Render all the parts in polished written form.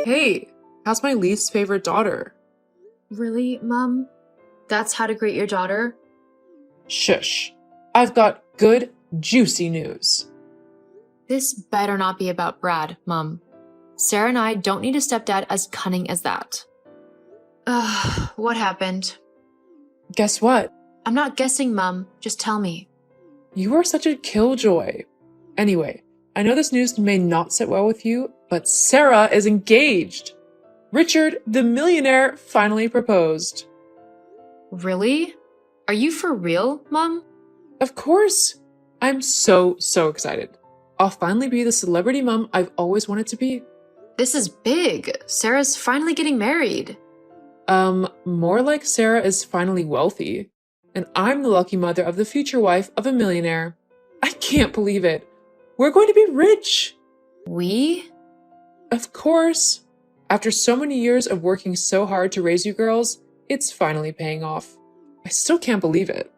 Hey, how's my least favorite daughter? Really, Mom? That's how to greet your daughter? Shush. I've got good, juicy news. This better not be about Brad, Mom. Sarah and I don't need a stepdad as cunning as that. Ugh, what happened? Guess what? I'm not guessing, Mom. Just tell me. You are such a killjoy. Anyway, I know this news may not sit well with you, but Sarah is engaged. Richard, the millionaire, finally proposed. Really? Are you for real, Mom? Of course. I'm so excited. I'll finally be the celebrity mom I've always wanted to be. This is big. Sarah's finally getting married. More like Sarah is finally wealthy, and I'm the lucky mother of the future wife of a millionaire. I can't believe it. We're going to be rich. We? Of course. After so many years of working so hard to raise you girls, it's finally paying off. I still can't believe it.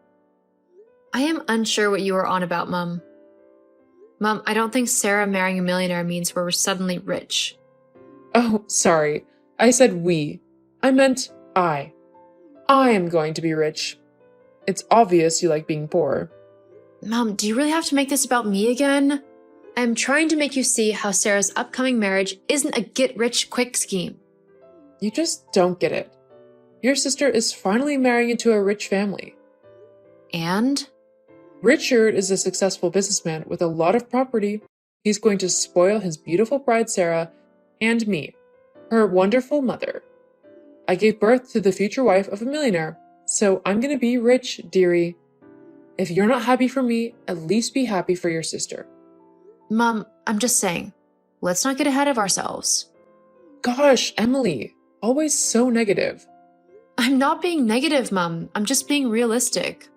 I am unsure what you are on about, Mom. Mom, I don't think Sarah marrying a millionaire means we're suddenly rich. Oh, sorry. I said we. I meant I. I am going to be rich. It's obvious you like being poor. Mom, do you really have to make this about me again? I'm trying to make you see how Sarah's upcoming marriage isn't a get-rich-quick scheme. You just don't get it. Your sister is finally marrying into a rich family. And? Richard is a successful businessman with a lot of property. He's going to spoil his beautiful bride Sarah and me, her wonderful mother. I gave birth to the future wife of a millionaire, so I'm gonna be rich, dearie. If you're not happy for me, at least be happy for your sister. Mom, I'm just saying, let's not get ahead of ourselves. Gosh, Emily, always so negative. I'm not being negative, Mom. I'm just being realistic.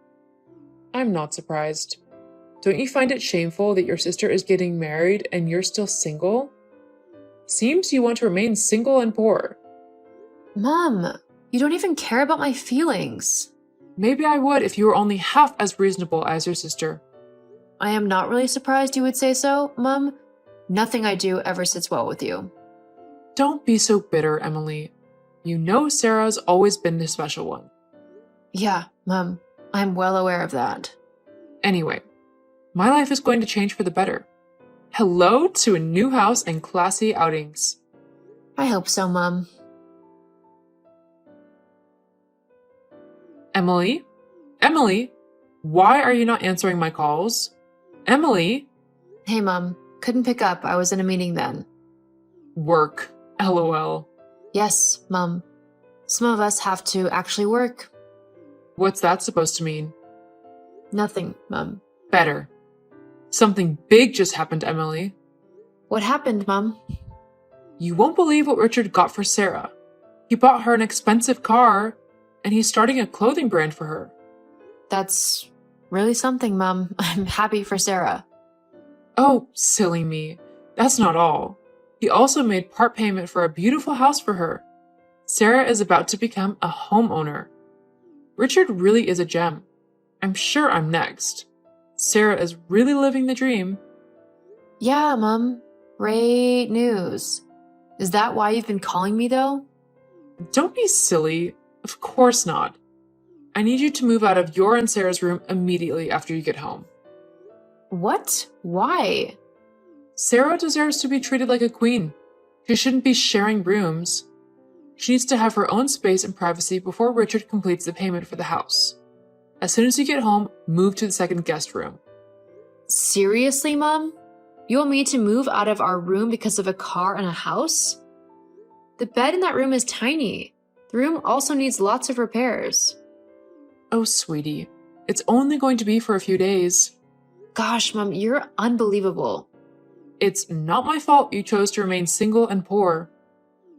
I'm not surprised. Don't you find it shameful that your sister is getting married and you're still single? Seems you want to remain single and poor. Mom, you don't even care about my feelings. Maybe I would if you were only half as reasonable as your sister. I am not really surprised you would say so, Mom. Nothing I do ever sits well with you. Don't be so bitter, Emily. You know Sarah's always been the special one. Yeah, Mom, I'm well aware of that. Anyway, my life is going to change for the better. Hello to a new house and classy outings. I hope so, Mom. Emily? Emily? Why are you not answering my calls? Emily? Hey, Mom. Couldn't pick up. I was in a meeting then. Work. LOL. Yes, Mom. Some of us have to actually work. What's that supposed to mean? Nothing, Mom. Better. Something big just happened, Emily. What happened, Mom? You won't believe what Richard got for Sarah. He bought her an expensive car, and he's starting a clothing brand for her. That's really something, Mom. I'm happy for Sarah. Oh, silly me. That's not all. He also made part payment for a beautiful house for her. Sarah is about to become a homeowner. Richard really is a gem. I'm sure I'm next. Sarah is really living the dream. Yeah, Mom. Great news. Is that why you've been calling me, though? Don't be silly. Of course not. I need you to move out of your and Sarah's room immediately after you get home. What? Why? Sarah deserves to be treated like a queen. She shouldn't be sharing rooms. She needs to have her own space and privacy before Richard completes the payment for the house. As soon as you get home, move to the second guest room. Seriously, Mom? You want me to move out of our room because of a car and a house? The bed in that room is tiny. The room also needs lots of repairs. Oh, sweetie, it's only going to be for a few days. Gosh, Mom, you're unbelievable. It's not my fault you chose to remain single and poor.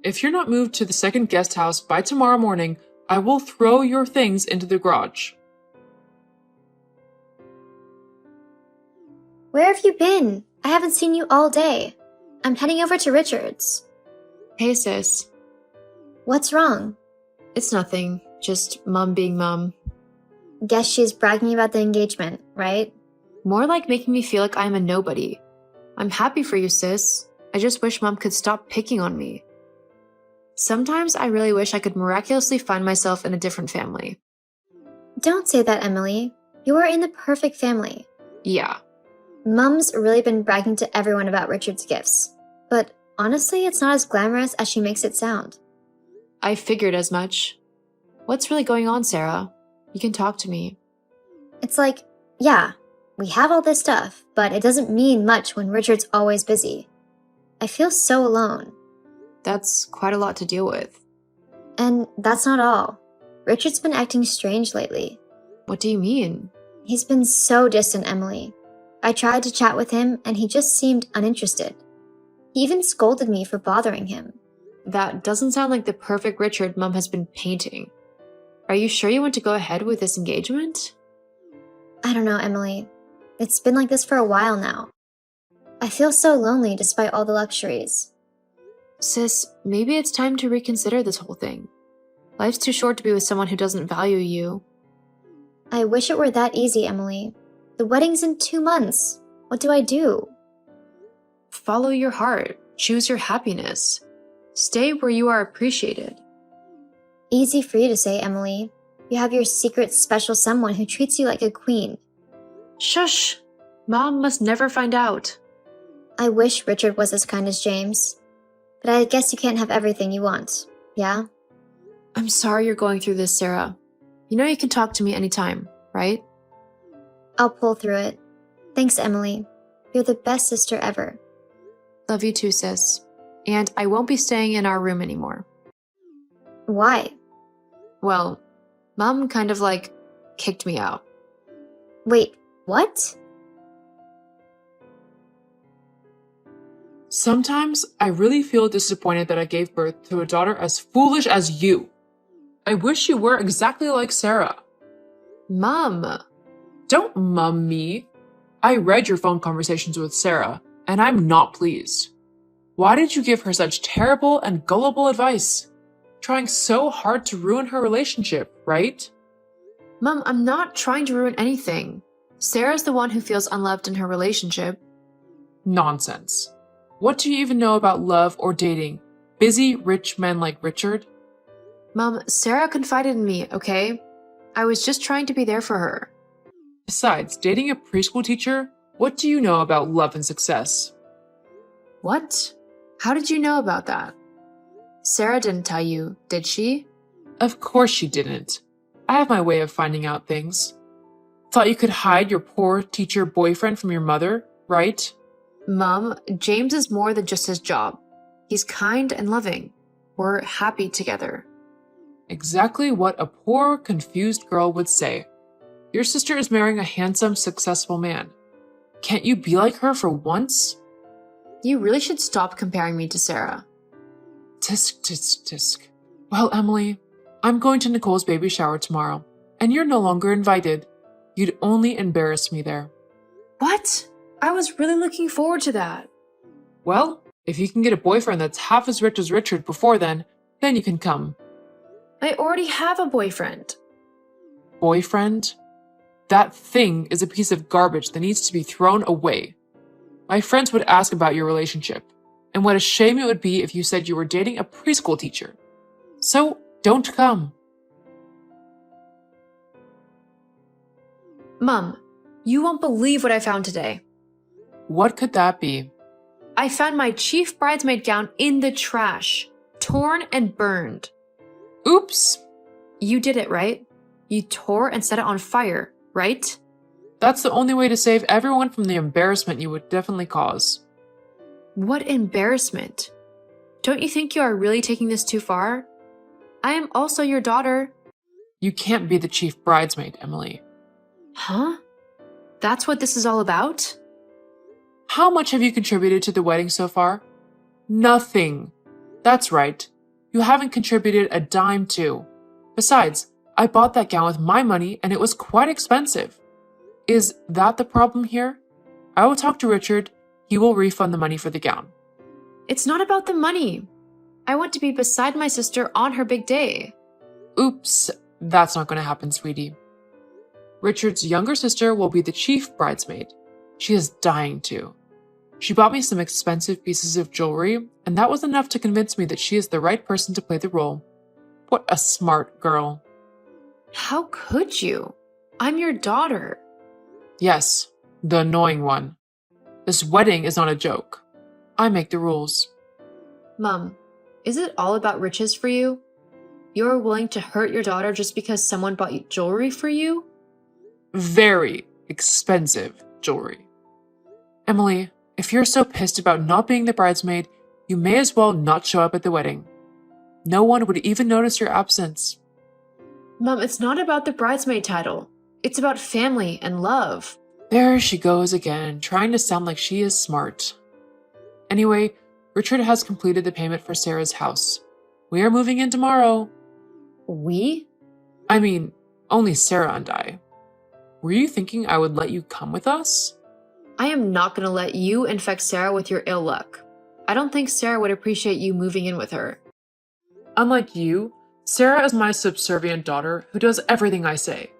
If you're not moved to the second guest house by tomorrow morning, I will throw your things into the garage. Where have you been? I haven't seen you all day. I'm heading over to Richard's. Hey, sis. What's wrong? It's nothing. Just Mom being Mom. Guess she's bragging about the engagement, right? More like making me feel like I'm a nobody. I'm happy for you, sis. I just wish Mom could stop picking on me. Sometimes I really wish I could miraculously find myself in a different family. Don't say that, Emily. You are in the perfect family. Yeah. Mum's really been bragging to everyone about Richard's gifts. But honestly, it's not as glamorous as she makes it sound. I figured as much. What's really going on, Sarah? You can talk to me. It's like, yeah, we have all this stuff, but it doesn't mean much when Richard's always busy. I feel so alone. That's quite a lot to deal with. And that's not all. Richard's been acting strange lately. What do you mean? He's been so distant, Emily. I tried to chat with him, and he just seemed uninterested. He even scolded me for bothering him. That doesn't sound like the perfect Richard Mum has been painting. Are you sure you want to go ahead with this engagement? I don't know, Emily. It's been like this for a while now. I feel so lonely despite all the luxuries. Sis, maybe it's time to reconsider this whole thing. Life's too short to be with someone who doesn't value you. I wish it were that easy, Emily. The wedding's in 2 months. What do I do? Follow your heart. Choose your happiness. Stay where you are appreciated. Easy for you to say, Emily. You have your secret special someone who treats you like a queen. Shush! Mom must never find out. I wish Richard was as kind as James. But I guess you can't have everything you want, yeah? I'm sorry you're going through this, Sarah. You know you can talk to me anytime, right? I'll pull through it. Thanks, Emily. You're the best sister ever. Love you too, sis. And I won't be staying in our room anymore. Why? Well, Mom kind of kicked me out. Wait, what? Sometimes I really feel disappointed that I gave birth to a daughter as foolish as you. I wish you were exactly like Sarah. Mom! Don't mum me. I read your phone conversations with Sarah, and I'm not pleased. Why did you give her such terrible and gullible advice? Trying so hard to ruin her relationship, right? Mom, I'm not trying to ruin anything. Sarah's the one who feels unloved in her relationship. Nonsense. What do you even know about love or dating? Busy, rich men like Richard? Mom, Sarah confided in me, okay? I was just trying to be there for her. Besides, dating a preschool teacher, what do you know about love and success? What? How did you know about that? Sarah didn't tell you, did she? Of course she didn't. I have my way of finding out things. Thought you could hide your poor teacher boyfriend from your mother, right? Mom, James is more than just his job. He's kind and loving. We're happy together. Exactly what a poor, confused girl would say. Your sister is marrying a handsome, successful man. Can't you be like her for once? You really should stop comparing me to Sarah. Tisk, tisk, tisk. Well, Emily, I'm going to Nicole's baby shower tomorrow, and you're no longer invited. You'd only embarrass me there. What? I was really looking forward to that. Well, if you can get a boyfriend that's half as rich as Richard before then you can come. I already have a boyfriend. Boyfriend? That thing is a piece of garbage that needs to be thrown away. My friends would ask about your relationship, and what a shame it would be if you said you were dating a preschool teacher. So, don't come. Mom, you won't believe what I found today. What could that be? I found my chief bridesmaid gown in the trash, torn and burned. Oops! You did it, right? You tore and set it on fire, right? That's the only way to save everyone from the embarrassment you would definitely cause. What embarrassment? Don't you think you are really taking this too far? I am also your daughter. You can't be the chief bridesmaid, Emily. Huh? That's what this is all about? How much have you contributed to the wedding so far? Nothing. That's right. You haven't contributed a dime too. Besides, I bought that gown with my money and it was quite expensive. Is that the problem here? I will talk to Richard. He will refund the money for the gown. It's not about the money. I want to be beside my sister on her big day. Oops, that's not going to happen, sweetie. Richard's younger sister will be the chief bridesmaid. She is dying to. She bought me some expensive pieces of jewelry, and that was enough to convince me that she is the right person to play the role. What a smart girl. How could you? I'm your daughter. Yes, the annoying one. This wedding is not a joke. I make the rules. Mom, is it all about riches for you? You're willing to hurt your daughter just because someone bought jewelry for you? Very expensive jewelry. Emily, if you're so pissed about not being the bridesmaid, you may as well not show up at the wedding. No one would even notice your absence. Mom, it's not about the bridesmaid title. It's about family and love. There she goes again, trying to sound like she is smart. Anyway, Richard has completed the payment for Sarah's house. We are moving in tomorrow. We? I mean, only Sarah and I. Were you thinking I would let you come with us? I am not going to let you infect Sarah with your ill luck. I don't think Sarah would appreciate you moving in with her. Unlike you, Sarah is my subservient daughter who does everything I say.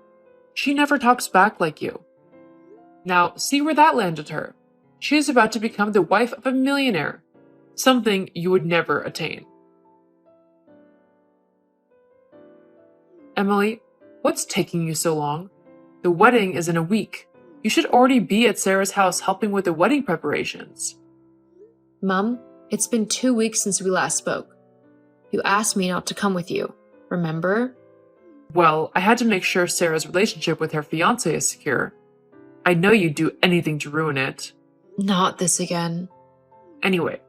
She never talks back like you. Now, see where that landed her. She is about to become the wife of a millionaire, something you would never attain. Emily, what's taking you so long? The wedding is in a week. You should already be at Sarah's house helping with the wedding preparations. Mom, it's been 2 weeks since we last spoke. You asked me not to come with you, remember? Well, I had to make sure Sarah's relationship with her fiancé is secure. I know you'd do anything to ruin it. Not this again. Anyway,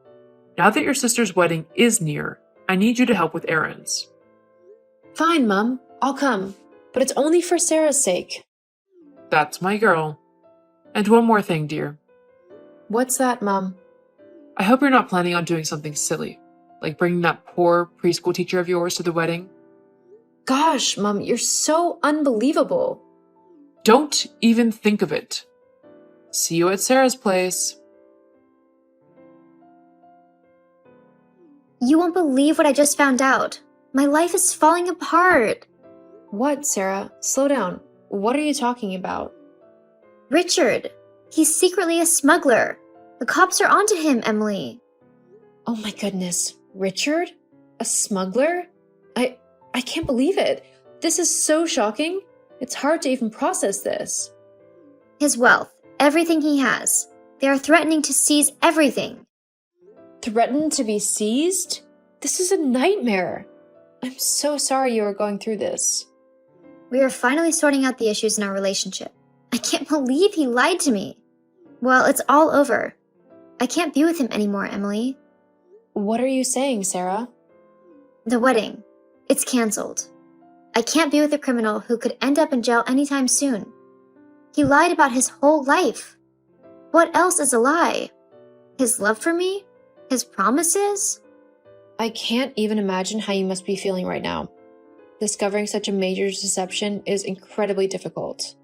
now that your sister's wedding is near, I need you to help with errands. Fine, Mom. I'll come. But it's only for Sarah's sake. That's my girl. And one more thing, dear. What's that, Mom? I hope you're not planning on doing something silly, like bringing that poor preschool teacher of yours to the wedding. Gosh, Mom, you're so unbelievable. Don't even think of it. See you at Sarah's place. You won't believe what I just found out. My life is falling apart. What, Sarah? Slow down. What are you talking about? Richard. He's secretly a smuggler. The cops are onto him, Emily. Oh my goodness. Richard? A smuggler? I can't believe it. This is so shocking. It's hard to even process this. His wealth, everything he has. They are threatening to seize everything. Threatened to be seized? This is a nightmare. I'm so sorry you are going through this. We are finally sorting out the issues in our relationship. I can't believe he lied to me. Well, it's all over. I can't be with him anymore, Emily. What are you saying, Sarah? The wedding. It's canceled. I can't be with a criminal who could end up in jail anytime soon. He lied about his whole life. What else is a lie? His love for me? His promises? I can't even imagine how you must be feeling right now. Discovering such a major deception is incredibly difficult.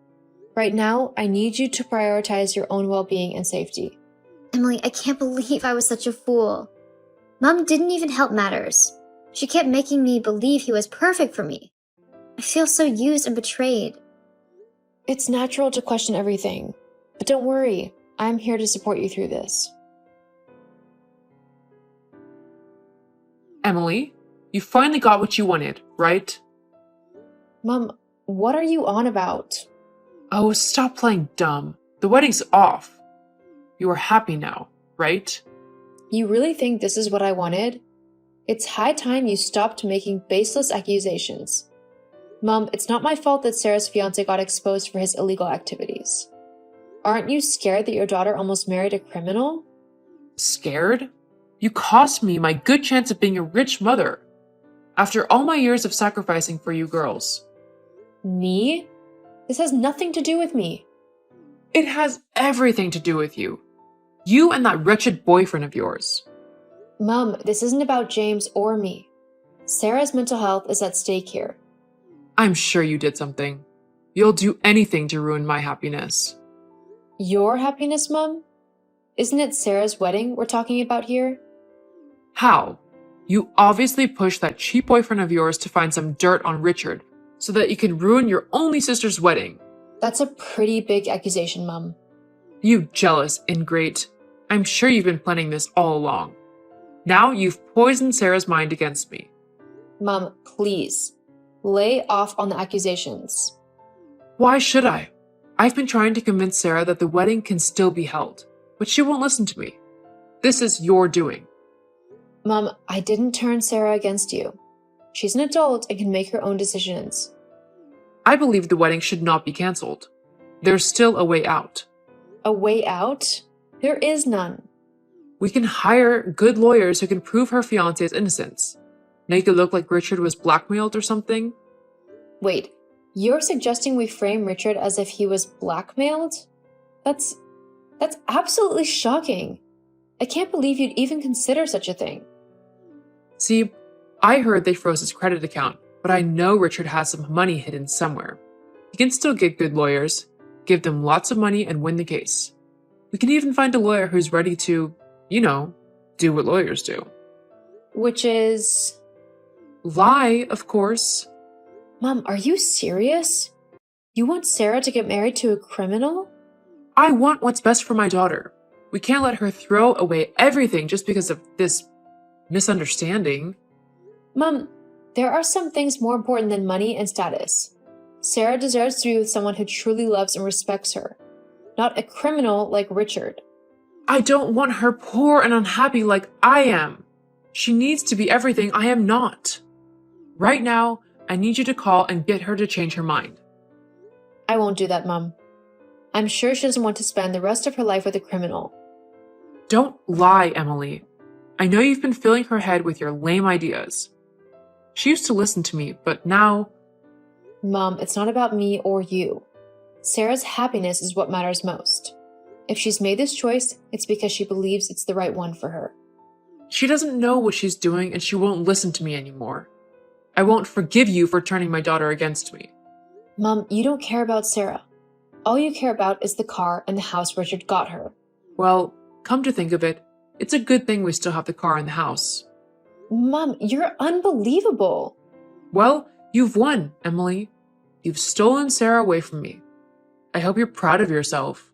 Right now, I need you to prioritize your own well-being and safety. Emily, I can't believe I was such a fool. Mom didn't even help matters. She kept making me believe he was perfect for me. I feel so used and betrayed. It's natural to question everything, but don't worry. I'm here to support you through this. Emily, you finally got what you wanted, right? Mom, what are you on about? Oh, stop playing dumb. The wedding's off. You are happy now, right? You really think this is what I wanted? It's high time you stopped making baseless accusations. Mom, it's not my fault that Sarah's fiancé got exposed for his illegal activities. Aren't you scared that your daughter almost married a criminal? Scared? You cost me my good chance of being a rich mother. After all my years of sacrificing for you girls. Me? This has nothing to do with me. It has everything to do with you. You and that wretched boyfriend of yours. Mom, this isn't about James or me. Sarah's mental health is at stake here. I'm sure you did something. You'll do anything to ruin my happiness. Your happiness, Mom? Isn't it Sarah's wedding we're talking about here? How? You obviously pushed that cheap boyfriend of yours to find some dirt on Richard so that you can ruin your only sister's wedding. That's a pretty big accusation, Mom. You jealous ingrate. I'm sure you've been planning this all along. Now you've poisoned Sarah's mind against me. Mom, please. Lay off on the accusations. Why should I? I've been trying to convince Sarah that the wedding can still be held, but she won't listen to me. This is your doing. Mom, I didn't turn Sarah against you. She's an adult and can make her own decisions. I believe the wedding should not be canceled. There's still a way out. A way out? There is none. We can hire good lawyers who can prove her fiancé's innocence. Make it look like Richard was blackmailed or something. Wait, you're suggesting we frame Richard as if he was blackmailed? That's absolutely shocking. I can't believe you'd even consider such a thing. See, I heard they froze his credit account, but I know Richard has some money hidden somewhere. He can still get good lawyers, give them lots of money, and win the case. We can even find a lawyer who's ready to, do what lawyers do. Which is... Lie, of course. Mom, are you serious? You want Sarah to get married to a criminal? I want what's best for my daughter. We can't let her throw away everything just because of this misunderstanding. Mom, there are some things more important than money and status. Sarah deserves to be with someone who truly loves and respects her, not a criminal like Richard. I don't want her poor and unhappy like I am. She needs to be everything I am not. Right now, I need you to call and get her to change her mind. I won't do that, Mom. I'm sure she doesn't want to spend the rest of her life with a criminal. Don't lie, Emily. I know you've been filling her head with your lame ideas. She used to listen to me, but now... Mom, it's not about me or you. Sarah's happiness is what matters most. If she's made this choice, it's because she believes it's the right one for her. She doesn't know what she's doing and she won't listen to me anymore. I won't forgive you for turning my daughter against me. Mom, you don't care about Sarah. All you care about is the car and the house Richard got her. Well, come to think of it, it's a good thing we still have the car and the house. Mom, you're unbelievable. Well, you've won, Emily. You've stolen Sarah away from me. I hope you're proud of yourself.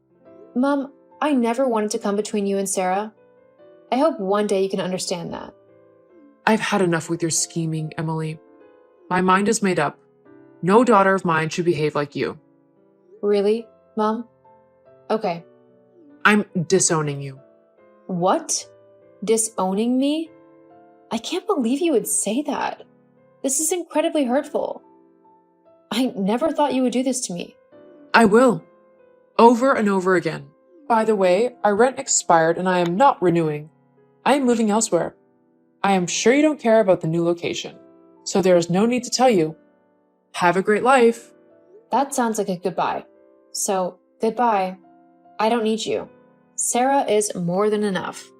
Mom, I never wanted to come between you and Sarah. I hope one day you can understand that. I've had enough with your scheming, Emily. My mind is made up. No daughter of mine should behave like you. Really, Mom? Okay. I'm disowning you. What? Disowning me? I can't believe you would say that. This is incredibly hurtful. I never thought you would do this to me. I will. Over and over again. By the way, our rent expired and I am not renewing. I am moving elsewhere. I am sure you don't care about the new location, so there is no need to tell you. Have a great life. That sounds like a goodbye. So, goodbye. I don't need you. Sarah is more than enough.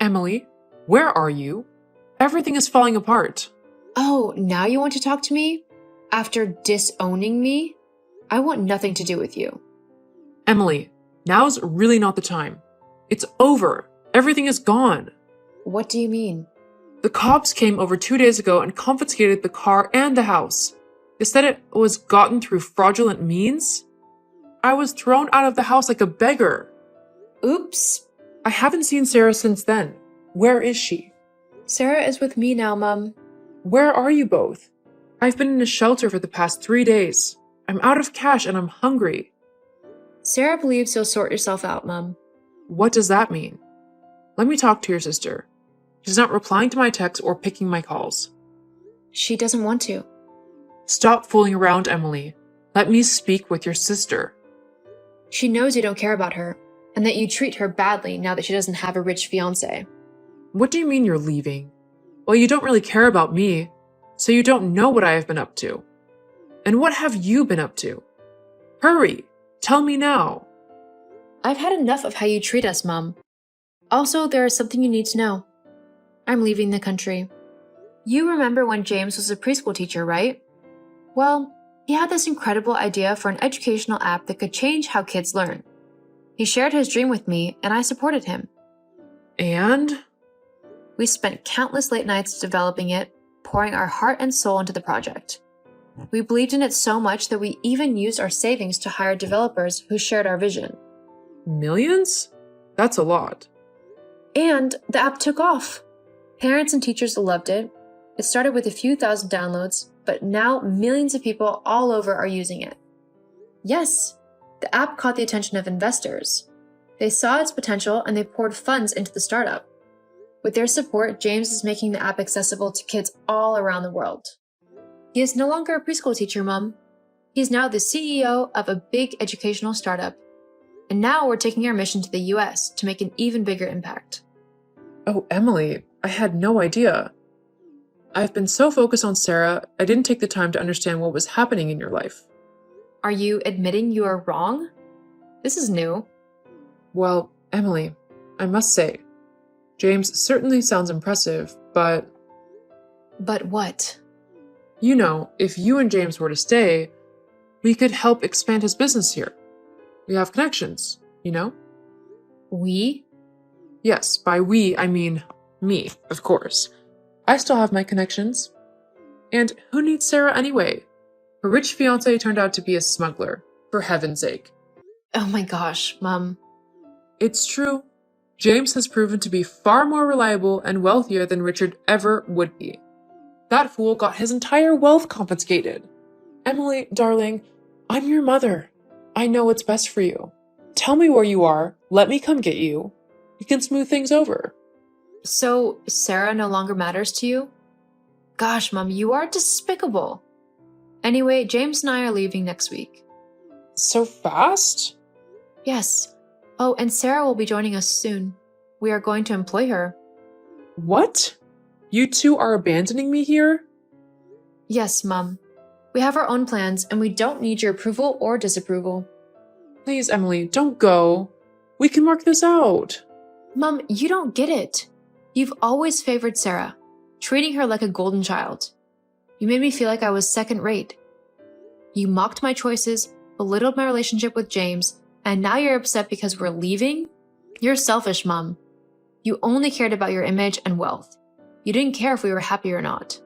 Emily, where are you? Everything is falling apart. Oh, now you want to talk to me? After disowning me? I want nothing to do with you. Emily, now's really not the time. It's over. Everything is gone. What do you mean? The cops came over 2 days ago and confiscated the car and the house. They said it was gotten through fraudulent means. I was thrown out of the house like a beggar. Oops. I haven't seen Sarah since then. Where is she? Sarah is with me now, Mom. Where are you both? I've been in a shelter for the past 3 days. I'm out of cash and I'm hungry. Sarah believes you'll sort yourself out, Mom. What does that mean? Let me talk to your sister. She's not replying to my texts or picking my calls. She doesn't want to. Stop fooling around, Emily. Let me speak with your sister. She knows you don't care about her, and that you treat her badly now that she doesn't have a rich fiancé. What do you mean you're leaving? Well, you don't really care about me, so you don't know what I have been up to. And what have you been up to? Hurry, tell me now. I've had enough of how you treat us, Mom. Also, there is something you need to know. I'm leaving the country. You remember when James was a preschool teacher, right? Well, he had this incredible idea for an educational app that could change how kids learn. He shared his dream with me, and I supported him. And? We spent countless late nights developing it, pouring our heart and soul into the project. We believed in it so much that we even used our savings to hire developers who shared our vision. Millions? That's a lot. And the app took off. Parents and teachers loved it. It started with a few thousand downloads, but now millions of people all over are using it. Yes, the app caught the attention of investors. They saw its potential and they poured funds into the startup. With their support, James is making the app accessible to kids all around the world. He is no longer a preschool teacher, Mom. He's now the CEO of a big educational startup. And now we're taking our mission to the US to make an even bigger impact. Oh, Emily, I had no idea. I've been so focused on Sarah, I didn't take the time to understand what was happening in your life. Are you admitting you are wrong? This is new. Well, Emily, I must say, James certainly sounds impressive, but But what? you know, if you and James were to stay, we could help expand his business here. We have connections, you know? We? Yes, by we, I mean me, of course. I still have my connections. And who needs Sarah anyway? Her rich fiancé turned out to be a smuggler, for heaven's sake. Oh my gosh, Mom. It's true. James has proven to be far more reliable and wealthier than Richard ever would be. That fool got his entire wealth confiscated. Emily, darling, I'm your mother. I know what's best for you. Tell me where you are. Let me come get you. We can smooth things over. So, Sarah no longer matters to you? Gosh, Mom, you are despicable. Anyway, James and I are leaving next week. So fast? Yes. Oh, and Sarah will be joining us soon. We are going to employ her. What? You two are abandoning me here? Yes, Mom. We have our own plans, and we don't need your approval or disapproval. Please, Emily, don't go. We can work this out. Mom, you don't get it. You've always favored Sarah, treating her like a golden child. You made me feel like I was second rate. You mocked my choices, belittled my relationship with James, and now you're upset because we're leaving? You're selfish, Mom. You only cared about your image and wealth. You didn't care if we were happy or not.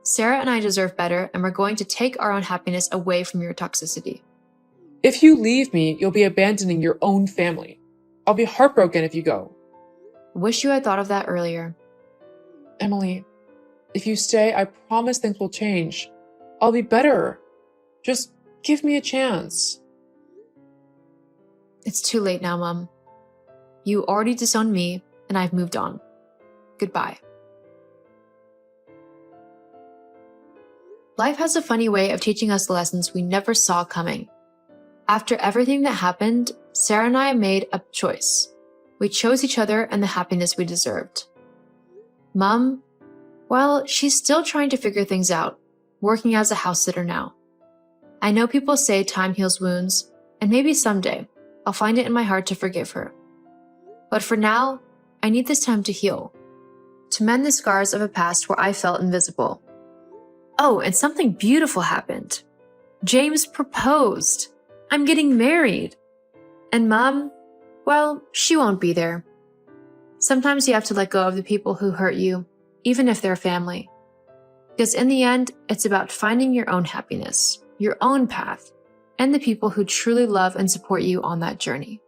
Sarah and I deserve better, and we're going to take our own happiness away from your toxicity. If you leave me, you'll be abandoning your own family. I'll be heartbroken if you go. Wish you had thought of that earlier. Emily, if you stay, I promise things will change. I'll be better. Just give me a chance. It's too late now, Mom. You already disowned me, and I've moved on. Goodbye. Life has a funny way of teaching us lessons we never saw coming. After everything that happened, Sarah and I made a choice. We chose each other and the happiness we deserved. Mom, well, she's still trying to figure things out, working as a house sitter now. I know people say time heals wounds, and maybe someday I'll find it in my heart to forgive her. But for now, I need this time to heal, to mend the scars of a past where I felt invisible. Oh, and something beautiful happened. James proposed. I'm getting married. And Mom, well, she won't be there. Sometimes you have to let go of the people who hurt you, even if they're family. Because in the end, it's about finding your own happiness, your own path, and the people who truly love and support you on that journey.